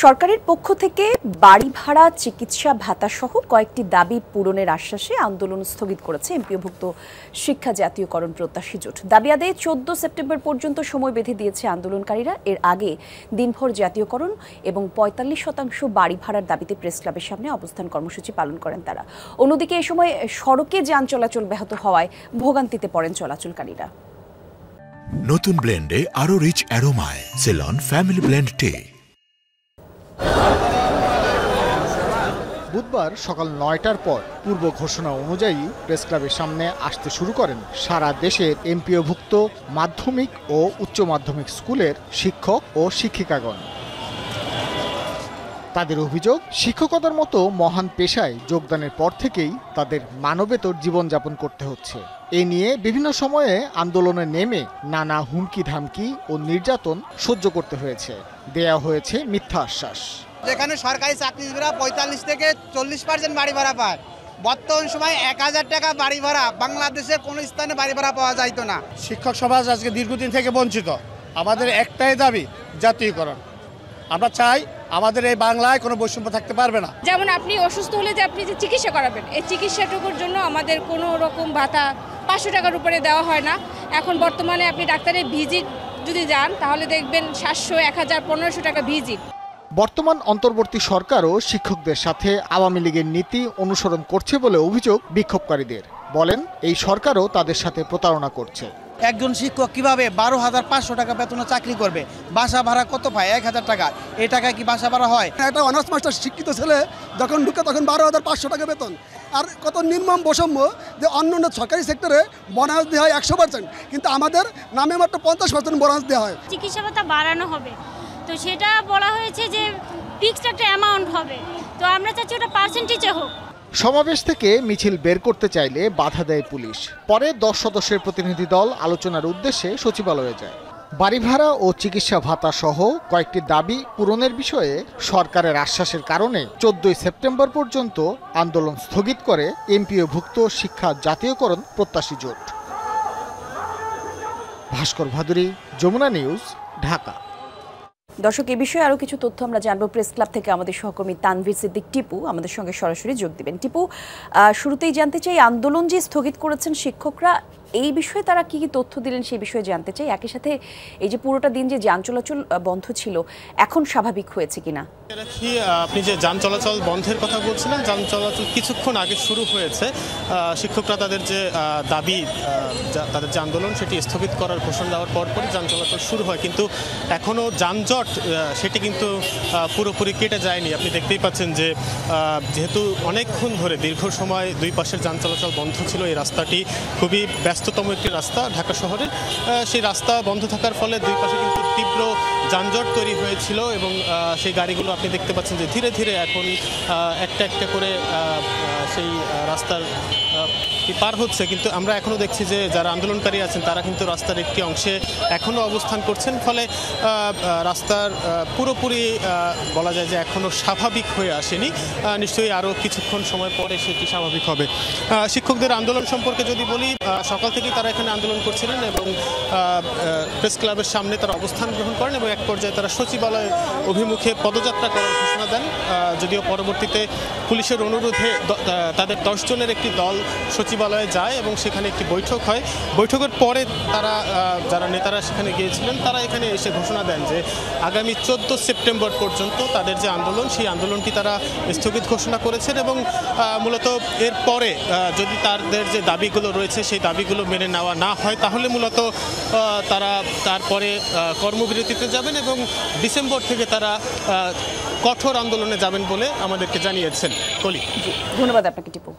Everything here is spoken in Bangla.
সরকারের পক্ষ থেকে বাড়ি ভাড়া, চিকিৎসা ভাতা সহ কয়েকটি দাবি পূরণের আশ্বাসে আন্দোলন স্থগিত করেছে এমপিওভুক্ত শিক্ষা জাতীয়করণ প্রত্যাশী জোট। দাবি আদায়ে 14 সেপ্টেম্বর পর্যন্ত সময় বেঁধে দিয়েছে আন্দোলনকারীরা। এর আগে দিনভর জাতীয়করণ এবং ৪৫% বাড়ি ভাড়ার দাবিতে প্রেস ক্লাবের সামনে অবস্থান কর্মসূচি পালন করেন তারা। অন্যদিকে এ সময় সড়কে যান চলাচল ব্যাহত হওয়ায় ভোগান্তিতে পড়েন চলাচলকারীরা। নতুন ব্লেন্ডে আরো রিচ অ্যারোমায় সেলন ফ্যামিলি ব্লেন্ড টে। বুধবার সকাল ৯টার পর পূর্ব ঘোষণা অনুযায়ী প্রেস ক্লাবের সামনে আসতে শুরু করেন সারা দেশের এমপিওভুক্ত মাধ্যমিক ও উচ্চ মাধ্যমিক স্কুলের শিক্ষক ও শিক্ষিকাগণ। তাদের অভিযোগ, শিক্ষকতার মতো মহান পেশায় যোগদানের পর থেকেই তাদের মানবেতর জীবনযাপন করতে হচ্ছে। এ নিয়ে বিভিন্ন সময়ে আন্দোলনে নেমে নানা হুমকি ধামকি ও নির্যাতন সহ্য করতে হয়েছে। দেয়া হয়েছে মিথ্যা আশ্বাস। যেখানে সরকারি চাকরিজীবীরা ৪৫ থেকে 40% বাড়ি ভাড়া পায়, বর্তমান সময় ১,০০০ টাকা বাড়ি ভাড়া বাংলাদেশের কোনো স্থানে বাড়ি ভাড়া পাওয়া যাইতো না। শিক্ষক সমাজ আজকে দীর্ঘদিন থেকে বঞ্চিত। আমাদের একটাই দাবি, জাতীয়করণ। আমরা চাই আমাদের এই বাংলায় কোনো বৈষম্য থাকতে পারবে না। যেমন আপনি অসুস্থ হলে যে আপনি যে চিকিৎসা করাবেন, এই চিকিৎসাটুকুর জন্য আমাদের কোনো রকম ভাতা ৫০০ টাকার উপরে দেওয়া হয় না। এখন বর্তমানে আপনি ডাক্তারের ভিজিট যদি যান তাহলে দেখবেন ৭০০, ১,০০০, ১৫০০ টাকা ভিজিট। বর্তমান অন্তর্বর্তী সরকারও শিক্ষকদের সাথে আওয়ামী লীগের নীতি অনুসরণ করছে বলে অভিযোগ বিক্ষোভকারীদের। বলেন, এই সরকারও তাদের সাথে প্রতারণা করছে। একজন শিক্ষক কিভাবে ১২,৫০০ টাকা বেতনে চাকরি করবে? বাসা ভাড়া কত পায়? ১,০০০ টাকা। এই টাকা কি বাসা ভাড়া হয়? একটা অনার্স মাস্টার শিক্ষিত ছেলে যখন ঢুকে তখন ১২,৫০০ টাকা বেতন। আর কত নির্মম বৈষম্য যে অন্যান্য সরকারি সেক্টরে বোনাস দেওয়া হয় ১০০%, কিন্তু আমাদের নামে মাত্র ৫০% বোনাস দেওয়া হয়। চিকিৎসা ভাতা বাড়ানো হবে, তো সেটা বলা হয়েছে যে ফিক্সড একটা অ্যামাউন্ট হবে, তো আমরা চাচ্ছি ওটা পার্সেন্টেজে হোক। সমাবেশ থেকে মিছিল বের করতে চাইলে বাধা দেয় পুলিশ। পরে ১০ সদস্যের প্রতিনিধি দল আলোচনার উদ্দেশ্যে সচিবালয়ে যায়। বাড়ি ভাড়া ও চিকিৎসা ভাতা সহ কয়েকটি দাবি পূরণের বিষয়ে সরকারের আশ্বাসের কারণে ১৪ সেপ্টেম্বর পর্যন্ত আন্দোলন স্থগিত করে এমপিওভুক্ত শিক্ষা জাতীয়করণ প্রত্যাশী জোট। ভাস্কর ভাদুরী, যমুনা নিউজ, ঢাকা। দর্শক, এই বিষয়ে আরো কিছু তথ্য আমরা জানবো। প্রেস ক্লাব থেকে আমাদের সহকর্মী তানভীর সিদ্দিক টিপু আমাদের সঙ্গে সরাসরি যোগ দিবেন। টিপু, শুরুতেই জানতে চাই, আন্দোলন যে স্থগিত করেছেন শিক্ষকরা, এই বিষয়ে তারা কি কি তথ্য দিলেন সেই বিষয়ে জানতে চাই। একই সাথে এই যে পুরোটা দিন যে যান চলাচল বন্ধ ছিল, এখন স্বাভাবিক হয়েছে কিনা? আপনি যে যান চলাচল বন্ধের কথা বলছিলেন, যান চলাচল কিছুক্ষণ আগে শুরু হয়েছে। শিক্ষকরা তাদের যে দাবি, তাদের যে আন্দোলন, সেটি স্থগিত করার ঘোষণা দেওয়ার পরপরই যান চলাচল শুরু হয়, কিন্তু এখনও যানজট সেটি কিন্তু পুরোপুরি কেটে যায়নি। আপনি দেখতেই পাচ্ছেন যে যেহেতু অনেকক্ষণ ধরে দীর্ঘ সময় দুই পাশের যান চলাচল বন্ধ ছিল, এই রাস্তাটি খুবই ব্যস্ততম একটি রাস্তা ঢাকা শহরের। সেই রাস্তা বন্ধ থাকার ফলে দুই পাশে কিন্তু তীব্র যানজট তৈরি হয়েছিল এবং সেই গাড়িগুলো আপনি দেখতে পাচ্ছেন যে ধীরে ধীরে এখন একটা একটা করে সেই রাস্তার পার হচ্ছে। কিন্তু আমরা এখনও দেখছি যে যারা আন্দোলনকারী আছেন তারা কিন্তু রাস্তার একটি অংশে এখনও অবস্থান করছেন, ফলে রাস্তার পুরোপুরি বলা যায় যে এখনও স্বাভাবিক হয়ে আসেনি। নিশ্চয়ই আরও কিছুক্ষণ সময় পরে সেটি স্বাভাবিক হবে। শিক্ষকদের আন্দোলন সম্পর্কে যদি বলি, সকাল থেকেই তারা এখানে আন্দোলন করছিলেন এবং প্রেস ক্লাবের সামনে তারা অবস্থান গ্রহণ করেন এবং এক পর্যায়ে তারা সচিবালয় অভিমুখে পদযাত্রা করার ঘোষণা দেন। যদিও পরবর্তীতে পুলিশের অনুরোধে তাদের ১০ জনের একটি দল সচিবালয়ে যায় এবং সেখানে একটি বৈঠক হয়। বৈঠকের পরে তারা, যারা নেতারা সেখানে গিয়েছিলেন, তারা এখানে এসে ঘোষণা দেন যে আগামী ১৪ সেপ্টেম্বর পর্যন্ত তাদের যে আন্দোলন, সেই আন্দোলনটি তারা স্থগিত ঘোষণা করেছেন এবং মূলত এরপরে যদি তাদের যে দাবিগুলো রয়েছে সেই দাবিগুলো মেনে নেওয়া না হয় তাহলে মূলত তারা তারপরে কর্মবিরতিতে যাবেন এবং ডিসেম্বর থেকে তারা কঠোর আন্দোলনে যাবেন বলে আমাদেরকে জানিয়েছেন। কলি, ধন্যবাদ আপনাকে টিপু।